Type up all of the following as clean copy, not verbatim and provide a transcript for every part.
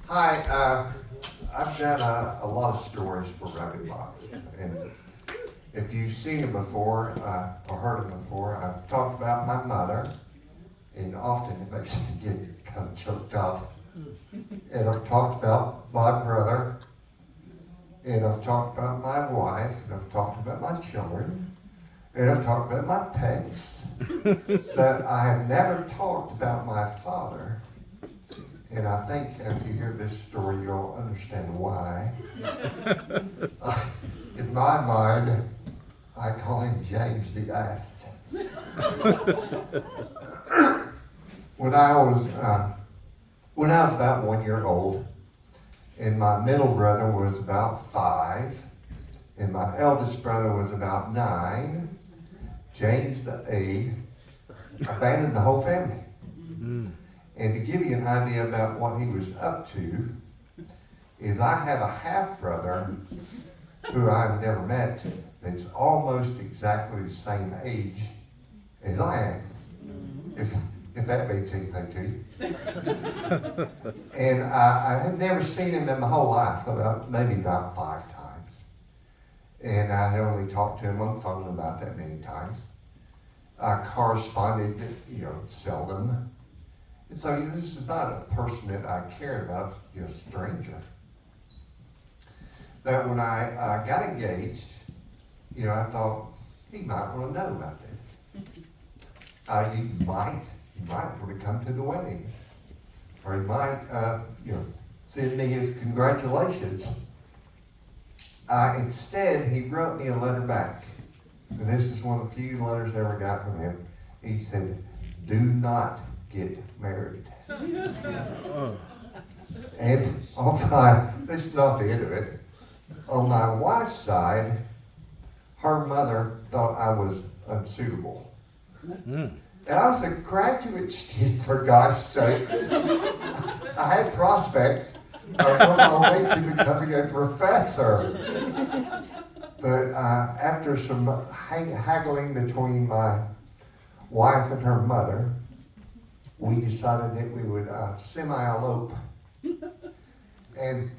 Hi, I've done a lot of stories for Rabbit Box, and if you've seen them before or heard them before, I've talked about my mother, and often it makes me get kind of choked up. And I've talked about my brother, and I've talked about my wife, and I've talked about my children, and I've talked about my pets, but I have never talked about my father. And I think after you hear this story, you'll understand why. In my mind, I call him James the Ass. When I was about 1 year old, and my middle brother was about 5, and my eldest brother was about 9, James the A abandoned the whole family. And to give you an idea about what he was up to, is I have a half-brother who I've never met that's almost exactly the same age as I am, if that means anything to you. And I have never seen him in my whole life, maybe about 5 times. And I had only talked to him on the phone about that many times. I corresponded, seldom. And so this is not a person that I cared about, a stranger. But when I got engaged, I thought, he might want to know about this. He might want to come to the wedding. Or he might, send me his congratulations. Instead, he wrote me a letter back. And this is one of the few letters I ever got from him. He said, "Do not get married." And this is not the end of it. On my wife's side, her mother thought I was unsuitable. And I was a graduate student, for God's sakes. I had prospects. I was on my way to becoming a professor. But after some haggling between my wife and her mother, we decided that we would semi-elope. And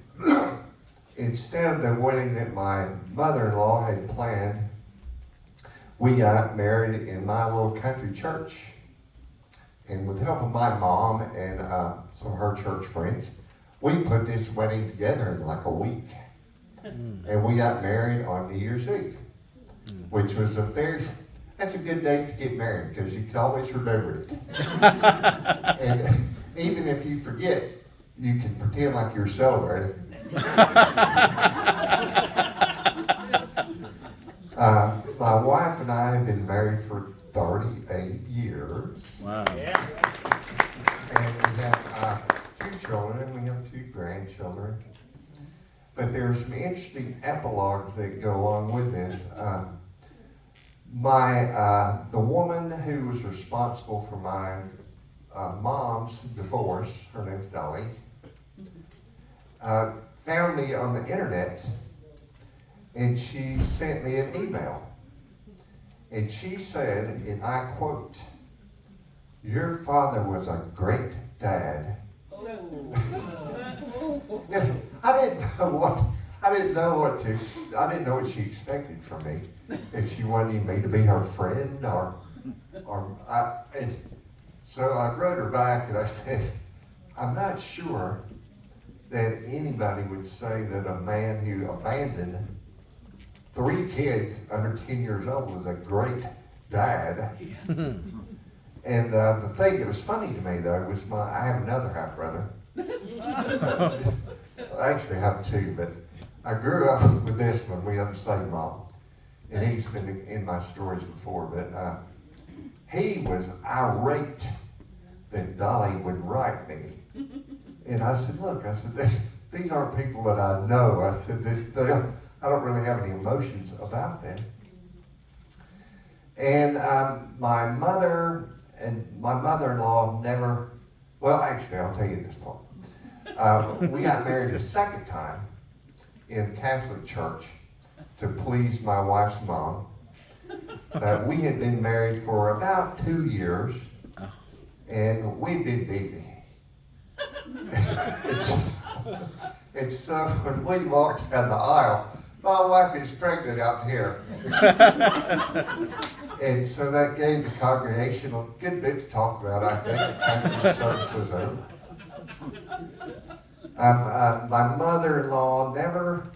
instead of the wedding that my mother-in-law had planned, we got married in my little country church. And with the help of my mom and some of her church friends, we put this wedding together in like a week. And we got married on New Year's Eve, which was that's a good date to get married because you can always remember it. And even if you forget, you can pretend like you're celebrating. My wife and I have been married for 38 years. Wow. Yeah. And we have 2 children, we have 2 grandchildren. But there are some interesting epilogues that go along with this. The woman who was responsible for my mom's divorce, her name's Dolly, found me on the internet, and she sent me an email. And she said, and I quote, "Your father was a great dad." I didn't know what she expected from me. If she wanted me to be her friend so I wrote her back and I said, "I'm not sure that anybody would say that a man who abandoned 3 kids under 10 years old was a great dad." And the thing that was funny to me, though, was I have another half-brother. I actually have 2, but I grew up with this one. We have the same mom. And he's been in my stories before, but he was irate that Dolly would write me. And I said, "Look," "these aren't people that I know." I said, "I don't really have any emotions about them." And my mother and my mother-in-law never, well, actually, I'll tell you this part. We got married a second time in Catholic church to please my wife's mom. We had been married for about 2 years, and we'd been busy. And so when we walked down the aisle, my wife is pregnant out here. And so that gave the congregation a good bit to talk about, I think, after the service was over. My mother-in-law never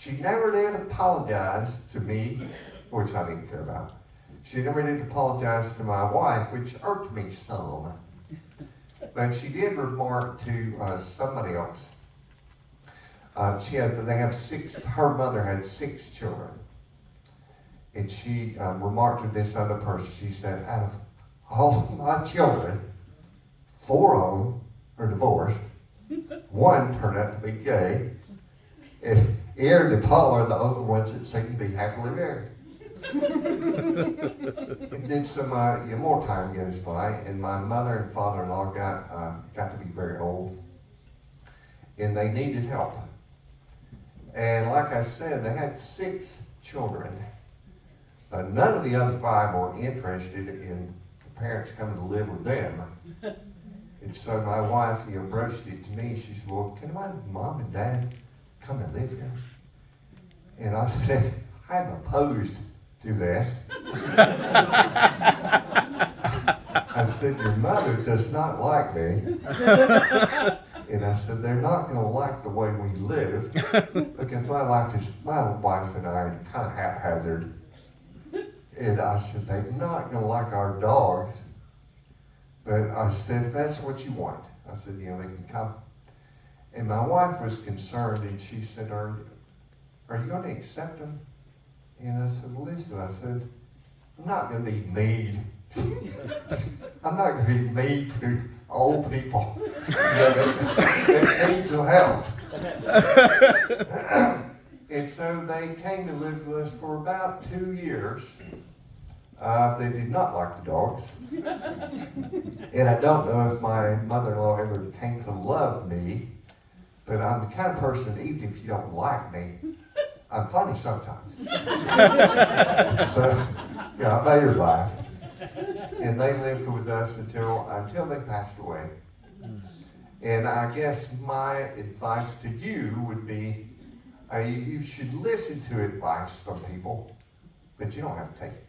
did apologize to me, which I didn't care about. She never did apologize to my wife, which irked me some. But she did remark to somebody else. Her mother had 6 children. And she remarked to this other person, she said, out of all of my children, 4 of them are divorced. 1 turned out to be gay. And Aaron and Paul are the only ones that seem to be happily married. And then some more time goes by, and my mother and father-in-law got to be very old, and they needed help. And like I said, they had 6 children. None of the other 5 were interested in the parents coming to live with them. And so my wife, broached it to me. She said, well, can my mom and dad come and live here? And I said, I'm opposed to this. I said, your mother does not like me. And I said, they're not going to like the way we live, because my wife and I are kind of haphazard. And I said, they're not going to like our dogs. But I said, if that's what you want, I said, they can come. And my wife was concerned, and she said, are you going to accept them? And I said, well, listen, I said, I'm not going to be mean. I'm not going to be mean to old people that need some help. And so they came to live with us for about 2 years. They did not like the dogs. And I don't know if my mother-in-law ever came to love me, but I'm the kind of person, even if you don't like me, I'm funny sometimes. So, I made her laugh. And they lived with us until they passed away. And I guess my advice to you would be, you should listen to advice from people, but you don't have to take it.